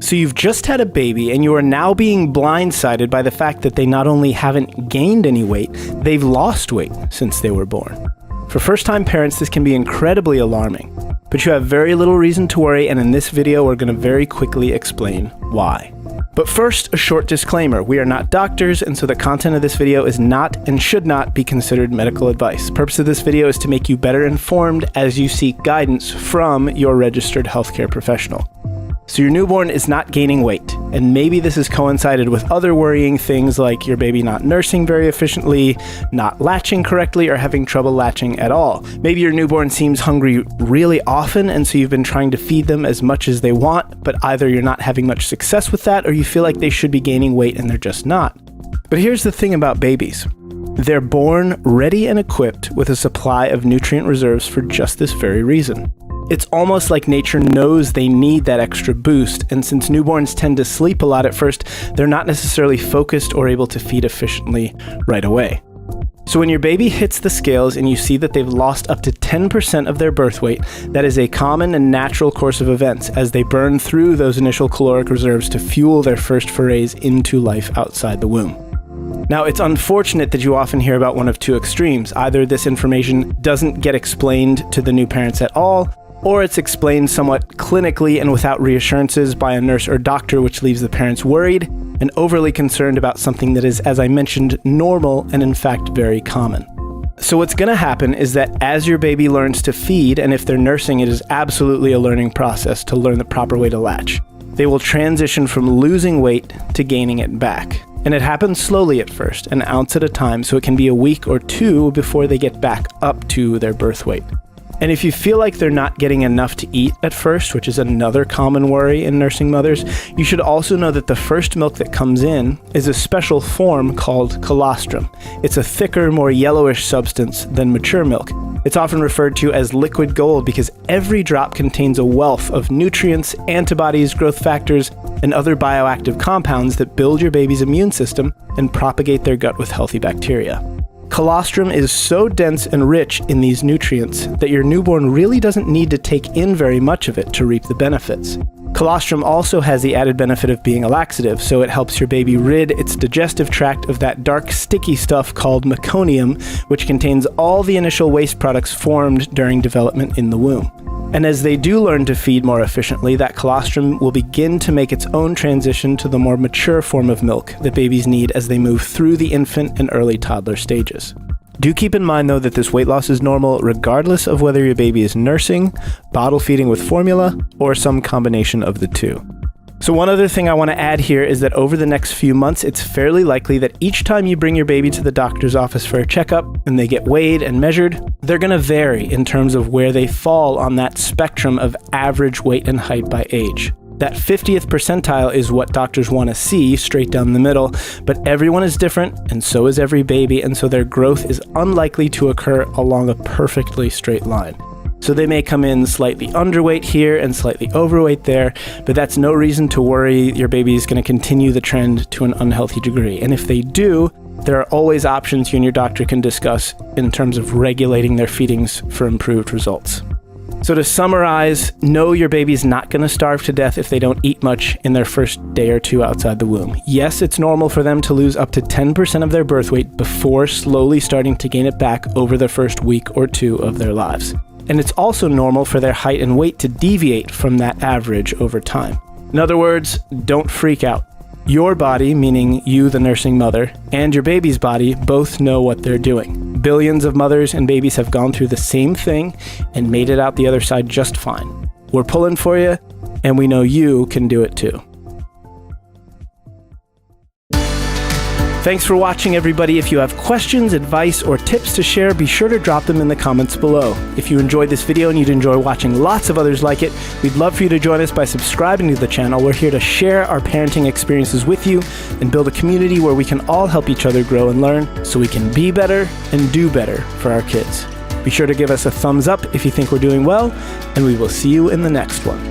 So you've just had a baby and you are now being blindsided by the fact that they not only haven't gained any weight, they've lost weight since they were born. For first-time parents, this can be incredibly alarming, but you have very little reason to worry, and in this video, we're going to very quickly explain why. But first, a short disclaimer. We are not doctors, and so the content of this video is not and should not be considered medical advice. The purpose of this video is to make you better informed as you seek guidance from your registered healthcare professional. So your newborn is not gaining weight, and maybe this has coincided with other worrying things like your baby not nursing very efficiently, not latching correctly, or having trouble latching at all. Maybe your newborn seems hungry really often, and so you've been trying to feed them as much as they want, but either you're not having much success with that, or you feel like they should be gaining weight and they're just not. But here's the thing about babies. They're born ready and equipped with a supply of nutrient reserves for just this very reason. It's almost like nature knows they need that extra boost, and since newborns tend to sleep a lot at first, they're not necessarily focused or able to feed efficiently right away. So when your baby hits the scales and you see that they've lost up to 10% of their birth weight, that is a common and natural course of events as they burn through those initial caloric reserves to fuel their first forays into life outside the womb. Now, it's unfortunate that you often hear about one of two extremes. Either this information doesn't get explained to the new parents at all, or it's explained somewhat clinically and without reassurances by a nurse or doctor, which leaves the parents worried and overly concerned about something that is, as I mentioned, normal and in fact very common. So what's going to happen is that as your baby learns to feed, and if they're nursing, it is absolutely a learning process to learn the proper way to latch. They will transition from losing weight to gaining it back. And it happens slowly at first, an ounce at a time, so it can be a week or two before they get back up to their birth weight. And if you feel like they're not getting enough to eat at first, which is another common worry in nursing mothers, you should also know that the first milk that comes in is a special form called colostrum. It's a thicker, more yellowish substance than mature milk. It's often referred to as liquid gold because every drop contains a wealth of nutrients, antibodies, growth factors, and other bioactive compounds that build your baby's immune system and propagate their gut with healthy bacteria. Colostrum is so dense and rich in these nutrients that your newborn really doesn't need to take in very much of it to reap the benefits. Colostrum also has the added benefit of being a laxative, so it helps your baby rid its digestive tract of that dark, sticky stuff called meconium, which contains all the initial waste products formed during development in the womb. And as they do learn to feed more efficiently, that colostrum will begin to make its own transition to the more mature form of milk that babies need as they move through the infant and early toddler stages. Do keep in mind, though, that this weight loss is normal regardless of whether your baby is nursing, bottle feeding with formula, or some combination of the two. So one other thing I want to add here is that over the next few months, it's fairly likely that each time you bring your baby to the doctor's office for a checkup and they get weighed and measured, they're going to vary in terms of where they fall on that spectrum of average weight and height by age. That 50th percentile is what doctors want to see straight down the middle, but everyone is different and so is every baby, and so their growth is unlikely to occur along a perfectly straight line. So they may come in slightly underweight here and slightly overweight there, but that's no reason to worry your baby is going to continue the trend to an unhealthy degree. And if they do, there are always options you and your doctor can discuss in terms of regulating their feedings for improved results. So to summarize, know your baby's not going to starve to death if they don't eat much in their first day or two outside the womb. Yes, it's normal for them to lose up to 10% of their birth weight before slowly starting to gain it back over the first week or two of their lives. And it's also normal for their height and weight to deviate from that average over time. In other words, don't freak out. Your body, meaning you, the nursing mother, and your baby's body both know what they're doing. Billions of mothers and babies have gone through the same thing and made it out the other side just fine. We're pulling for you, and we know you can do it too. Thanks for watching, everybody. If you have questions, advice, or tips to share, be sure to drop them in the comments below. If you enjoyed this video and you'd enjoy watching lots of others like it, we'd love for you to join us by subscribing to the channel. We're here to share our parenting experiences with you and build a community where we can all help each other grow and learn so we can be better and do better for our kids. Be sure to give us a thumbs up if you think we're doing well, and we will see you in the next one.